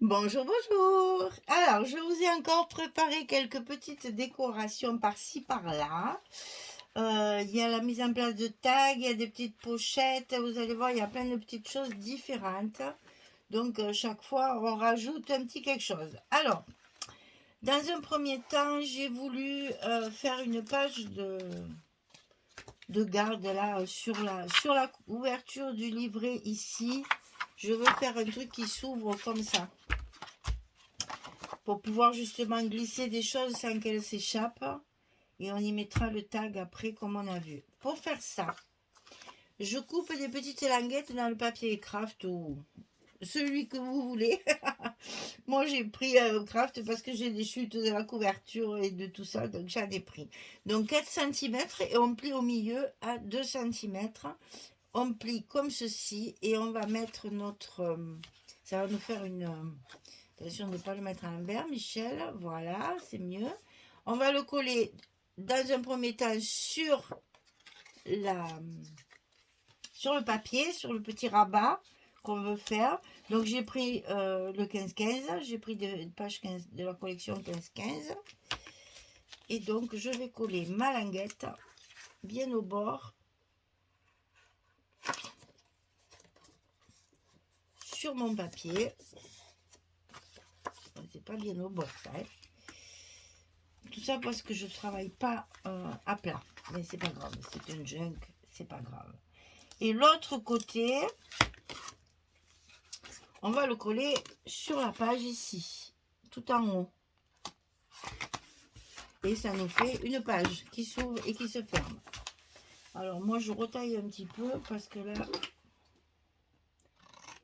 Bonjour, bonjour. Alors, je vous ai encore préparé quelques petites décorations par-ci, par-là. Il y a la mise en place de tags, il y a des petites pochettes. Vous allez voir, il y a plein de petites choses différentes. Donc, chaque fois, on rajoute un petit quelque chose. Alors, dans un premier temps, j'ai voulu faire une page de garde là sur la ouverture du livret ici. Je veux faire un truc qui s'ouvre comme ça, pour pouvoir justement glisser des choses sans qu'elles s'échappent. Et on y mettra le tag après comme on a vu. Pour faire ça, je coupe des petites languettes dans le papier craft ou celui que vous voulez. Moi j'ai pris craft parce que j'ai des chutes de la couverture et de tout ça, donc j'en ai pris. Donc 4 cm et on plie au milieu à 2 cm. On plie comme ceci et on va mettre notre... ça va nous faire une... attention de ne pas le mettre à l'envers, Michel. Voilà, c'est mieux. On va le coller dans un premier temps sur le papier, sur le petit rabat qu'on veut faire. Donc j'ai pris le 15-15, j'ai pris de page 15 de la collection 15-15. Et donc je vais coller ma languette bien au bord sur mon papier. C'est pas bien au bord ça, hein. Tout ça parce que je travaille pas à plat. Mais c'est pas grave, c'est un junk, c'est pas grave. Et l'autre côté, on va le coller sur la page ici, tout en haut. Et ça nous fait une page qui s'ouvre et qui se ferme. Alors moi je retaille un petit peu parce que là,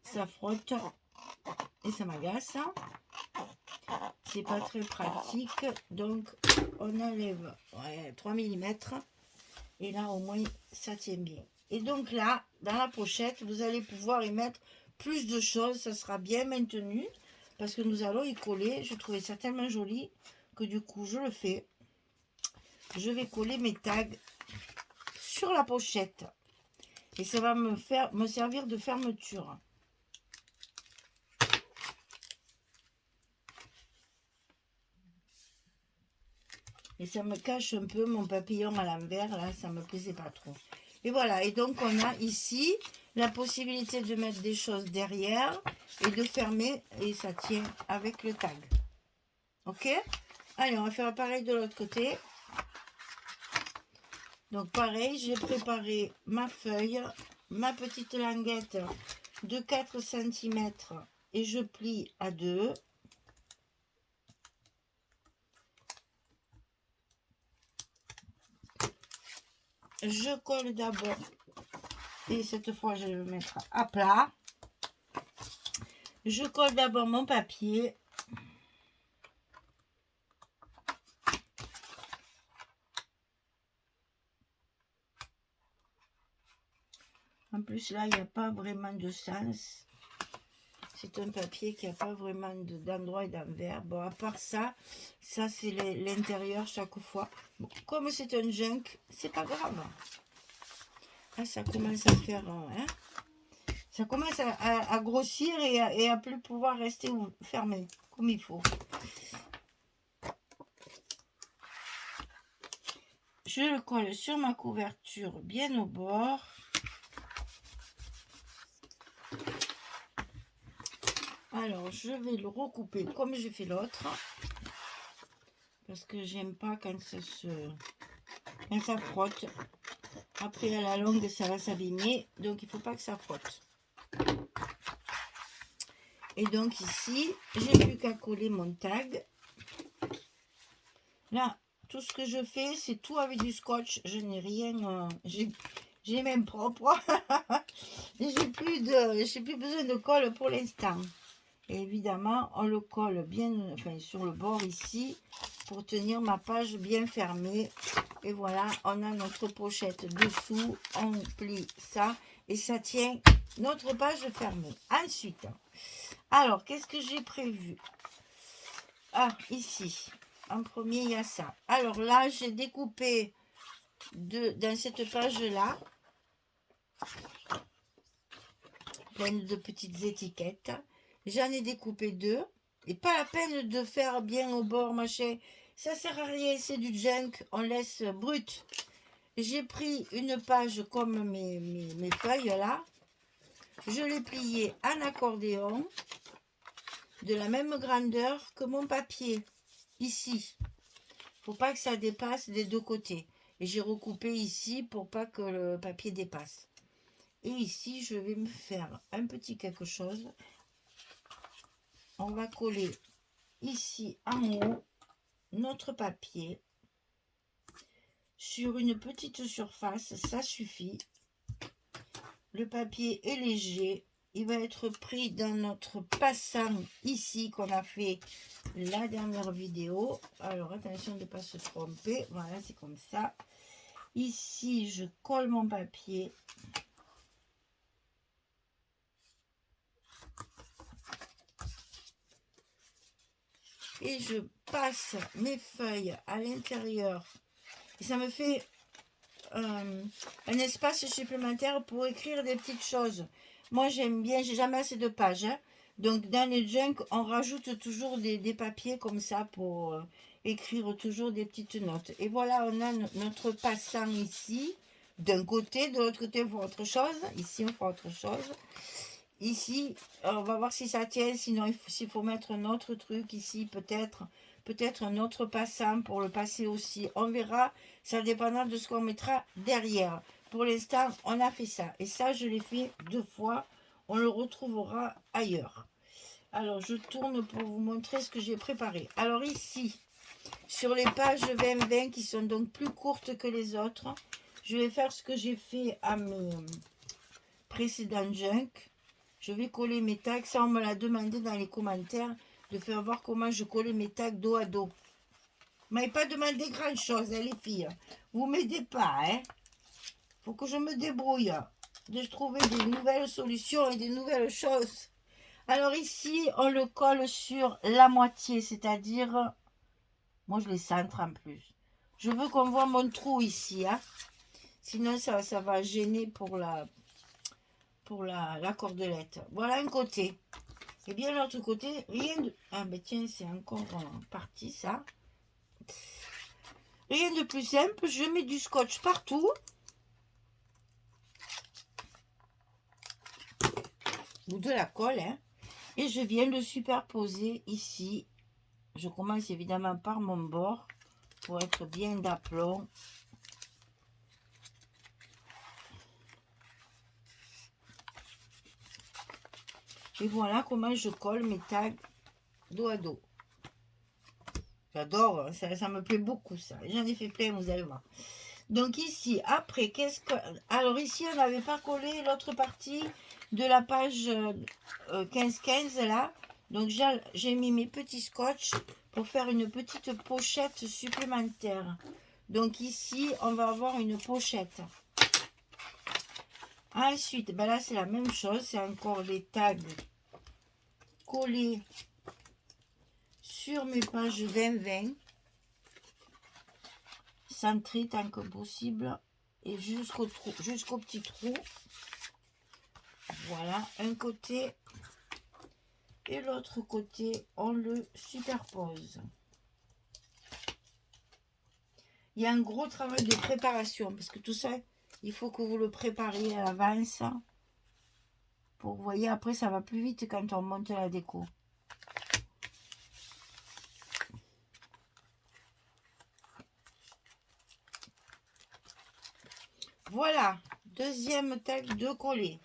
ça frotte et ça m'agace. C'est pas très pratique. Donc on enlève 3 mm. Et là au moins ça tient bien. Et donc là, dans la pochette, vous allez pouvoir y mettre plus de choses. Ça sera bien maintenu. Parce que nous allons y coller. Je trouvais ça tellement joli que du coup je le fais. Je vais coller mes tags sur la pochette. Et ça va me servir de fermeture. Et ça me cache un peu mon papillon à l'envers. Là, ça me plaisait pas trop. Et voilà, et donc on a ici la possibilité de mettre des choses derrière et de fermer, et ça tient avec le tag. Ok? Allez, on va faire pareil de l'autre côté. Donc pareil, j'ai préparé ma feuille, ma petite languette de 4 cm et je plie à 2. Je colle d'abord, et cette fois je vais le mettre à plat. Je colle d'abord mon papier. En plus là, il n'y a pas vraiment de sens. C'est un papier qui n'a pas vraiment d'endroit et d'envers. Bon, à part ça, ça c'est l'intérieur chaque fois. Bon, comme c'est un junk, c'est pas grave. Là, ça commence à faire... hein, ça commence à grossir et à plus pouvoir rester fermé comme il faut. Je le colle sur ma couverture bien au bord. Alors, je vais le recouper comme j'ai fait l'autre. Parce que j'aime pas quand ça frotte. Après, à la longue, ça va s'abîmer. Donc, il faut pas que ça frotte. Et donc, ici, j'ai plus qu'à coller mon tag. Là, tout ce que je fais, c'est tout avec du scotch. Je n'ai rien... j'ai même propre. J'ai plus besoin de colle pour l'instant. Et évidemment, on le colle bien sur le bord ici pour tenir ma page bien fermée. Et voilà, on a notre pochette dessous. On plie ça et ça tient notre page fermée. Ensuite, alors, qu'est-ce que j'ai prévu? Ah, ici, en premier, il y a ça. Alors là, j'ai découpé dans cette page-là plein de petites étiquettes. J'en ai découpé 2. Et pas la peine de faire bien au bord, machin. Ça sert à rien, c'est du junk. On laisse brut. J'ai pris une page comme mes feuilles là. Je l'ai pliée en accordéon. De la même grandeur que mon papier. Ici. Faut pas que ça dépasse des deux côtés. Et j'ai recoupé ici pour pas que le papier dépasse. Et ici, je vais me faire un petit quelque chose. On va coller ici en haut notre papier sur une petite surface, ça suffit. Le papier est léger, il va être pris dans notre passant ici qu'on a fait la dernière vidéo. Alors attention de ne pas se tromper, voilà, c'est comme ça. Ici, je colle mon papier. Et je passe mes feuilles à l'intérieur. Et ça me fait un espace supplémentaire pour écrire des petites choses. Moi, j'aime bien, j'ai jamais assez de pages. Hein. Donc, dans les junk, on rajoute toujours des papiers comme ça pour écrire toujours des petites notes. Et voilà, on a notre passant ici. D'un côté, de l'autre côté, on fera autre chose. Ici, on fera autre chose. Ici, on va voir si ça tient. Sinon, s'il faut mettre un autre truc ici, peut-être un autre passant pour le passer aussi. On verra, ça dépendra de ce qu'on mettra derrière. Pour l'instant, on a fait ça. Et ça, je l'ai fait 2 fois. On le retrouvera ailleurs. Alors, je tourne pour vous montrer ce que j'ai préparé. Alors ici, sur les pages 20-20 qui sont donc plus courtes que les autres, je vais faire ce que j'ai fait à mes précédents junk. Je vais coller mes tags. Ça, on me l'a demandé dans les commentaires de faire voir comment je collais mes tags dos à dos. Vous m'avez pas demandé grand chose, hein, les filles. Vous m'aidez pas, hein. Faut que je me débrouille de trouver des nouvelles solutions et des nouvelles choses. Alors ici, on le colle sur la moitié, c'est-à-dire, moi je les centre en plus. Je veux qu'on voit mon trou ici, hein. Sinon ça va gêner pour la cordelette. Voilà un côté. Et bien l'autre côté, rien de... Ah ben tiens, c'est encore parti ça. Rien de plus simple, je mets du scotch partout. Ou de la colle, hein. Et je viens de superposer ici. Je commence évidemment par mon bord pour être bien d'aplomb. Et voilà comment je colle mes tags dos à dos. J'adore, ça me plaît beaucoup ça. J'en ai fait plein, vous allez voir. Donc ici, après, qu'est-ce que... Alors ici, on n'avait pas collé l'autre partie de la page 15-15 là. Donc j'ai mis mes petits scotch pour faire une petite pochette supplémentaire. Donc ici, on va avoir une pochette. Ensuite, ben là, c'est la même chose. C'est encore des tags collés sur mes pages 20-20. Centré tant que possible. Et jusqu'au petit trou. Voilà, un côté. Et l'autre côté, on le superpose. Il y a un gros travail de préparation. Parce que tout ça, il faut que vous le prépariez à l'avance. Pour, vous voyez, après, ça va plus vite quand on monte la déco. Voilà, deuxième tag de coller.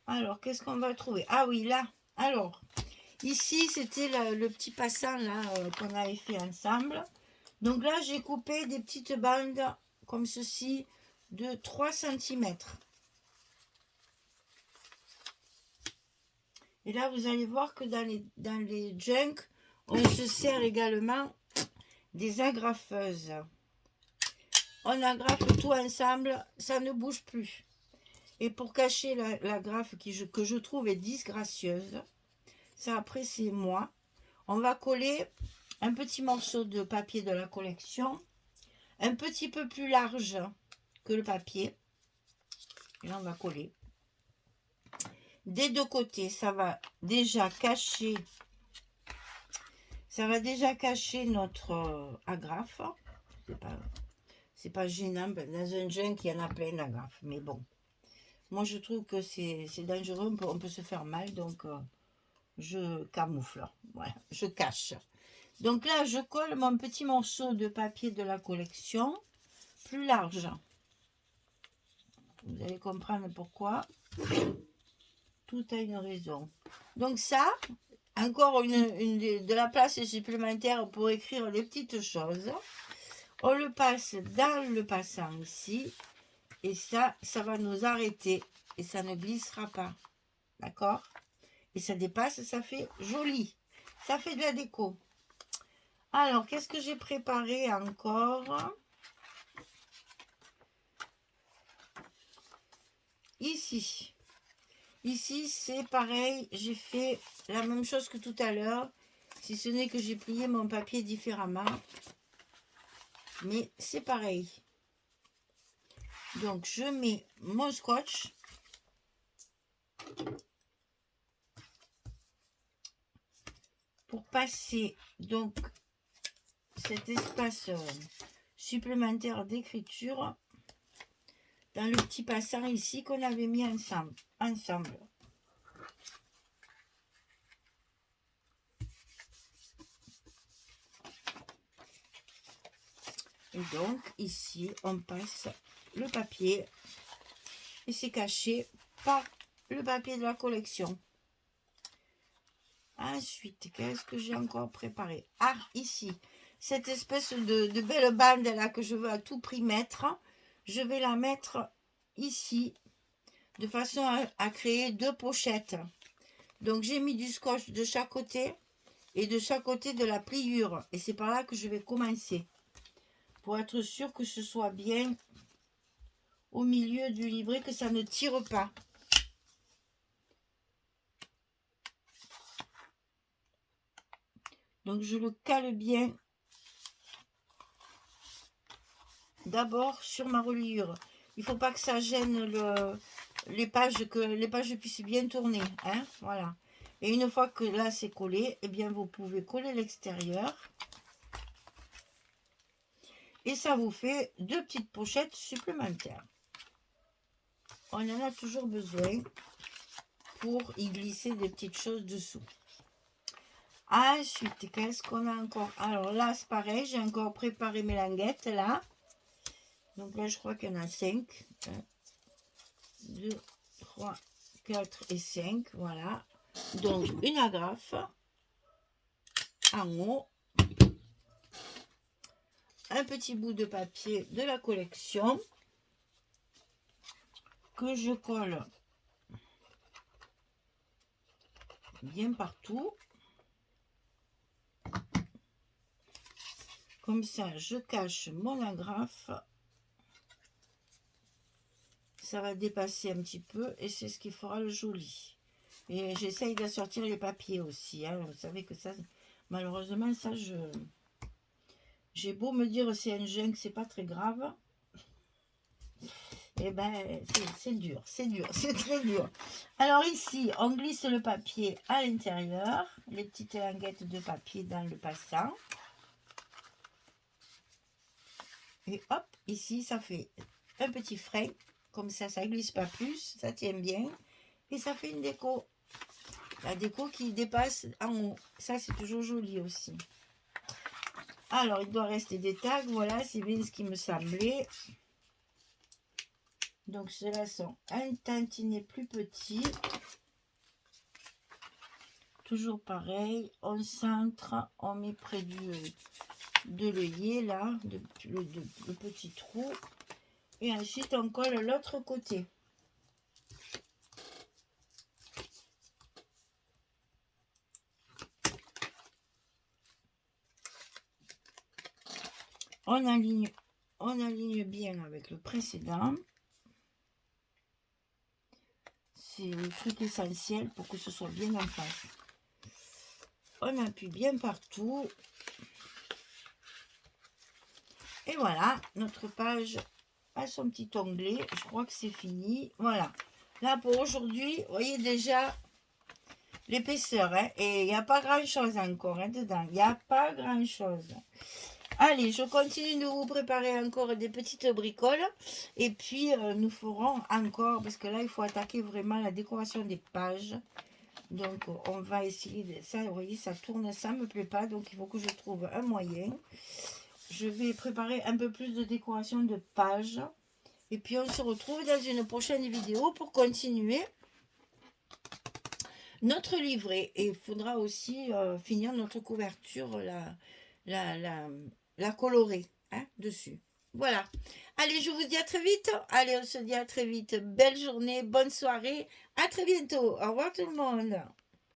Alors, qu'est-ce qu'on va trouver? Ah oui, là. Alors, ici, c'était le petit passant là qu'on avait fait ensemble. Donc là, j'ai coupé des petites bandes comme ceci de 3 cm. Et là, vous allez voir que dans les junk, on se sert également des agrafeuses. On agrafe tout ensemble, ça ne bouge plus. Et pour cacher l'agrafe que je trouve est disgracieuse, ça après c'est moi, on va coller un petit morceau de papier de la collection, un petit peu plus large que le papier. Et là on va coller. Des deux côtés, ça va déjà cacher notre agrafe. C'est pas gênant. Dans un junk, il y en a plein d'agrafes. Mais bon, moi je trouve que c'est dangereux. On peut se faire mal. Donc je camoufle. Voilà, je cache. Donc là, je colle mon petit morceau de papier de la collection plus large. Vous allez comprendre pourquoi. Tout a une raison. Donc ça, encore de la place supplémentaire pour écrire les petites choses. On le passe dans le passant ici. Et ça va nous arrêter. Et ça ne glissera pas. D'accord? Et ça dépasse, ça fait joli. Ça fait de la déco. Alors, qu'est-ce que j'ai préparé encore? Ici. Ici, c'est pareil. J'ai fait la même chose que tout à l'heure. Si ce n'est que j'ai plié mon papier différemment. Mais c'est pareil. Donc, je mets mon scotch. Pour passer, donc, cet espace supplémentaire d'écriture dans le petit passant ici qu'on avait mis ensemble. Et donc ici on passe le papier et c'est caché par le papier de la collection. Ensuite, qu'est-ce que j'ai encore préparé? Ah, ici, cette espèce de belle bande là que je veux à tout prix mettre, je vais la mettre ici de façon à créer deux pochettes. Donc j'ai mis du scotch de chaque côté et de chaque côté de la pliure. Et c'est par là que je vais commencer. Pour être sûr que ce soit bien au milieu du livret, que ça ne tire pas. Donc je le cale bien d'abord sur ma reliure. Il ne faut pas que ça gêne les pages, que les pages puissent bien tourner. Hein, voilà. Et une fois que là c'est collé, eh bien vous pouvez coller l'extérieur. Et ça vous fait deux petites pochettes supplémentaires. On en a toujours besoin pour y glisser des petites choses dessous. Ensuite, qu'est-ce qu'on a encore? Alors là, c'est pareil, j'ai encore préparé mes languettes là. Donc là, je crois qu'il y en a 5. 1, 2, 3, 4 et 5. Voilà. Donc, une agrafe en haut. Un petit bout de papier de la collection que je colle bien partout. Comme ça, je cache mon agrafe. Ça va dépasser un petit peu et c'est ce qui fera le joli. Et j'essaye d'assortir les papiers aussi. Hein. Vous savez que ça, malheureusement, ça, j'ai beau me dire c'est un junk, c'est pas très grave. Eh ben, c'est dur, c'est très dur. Alors ici, on glisse le papier à l'intérieur, les petites languettes de papier dans le passant. Et hop, ici, ça fait un petit frein. Comme ça glisse pas plus, ça tient bien. Et ça fait une déco. La déco qui dépasse en haut. Ça, c'est toujours joli aussi. Alors, il doit rester des tags. Voilà, c'est bien ce qui me semblait. Donc, ceux-là sont un tantinet plus petits. Toujours pareil. On centre. On met près de l'œillet, là. Le petit trou. Et ensuite, on colle l'autre côté. On aligne bien avec le précédent. C'est le truc essentiel pour que ce soit bien en face. On appuie bien partout. Et voilà, notre page a son petit onglet. Je crois que c'est fini. Voilà. Là, pour aujourd'hui, vous voyez déjà l'épaisseur. Hein, et il n'y a pas grand-chose encore hein, dedans. Il n'y a pas grand-chose. Allez, je continue de vous préparer encore des petites bricoles. Et puis, nous ferons encore, parce que là, il faut attaquer vraiment la décoration des pages. Donc, on va essayer de ça. Vous voyez, ça tourne, ça ne me plaît pas. Donc, il faut que je trouve un moyen. Je vais préparer un peu plus de décoration de pages. Et puis, on se retrouve dans une prochaine vidéo pour continuer notre livret. Et il faudra aussi finir notre couverture, la colorer hein, dessus. Voilà. Allez, je vous dis à très vite. Allez, on se dit à très vite. Belle journée, bonne soirée. À très bientôt. Au revoir tout le monde.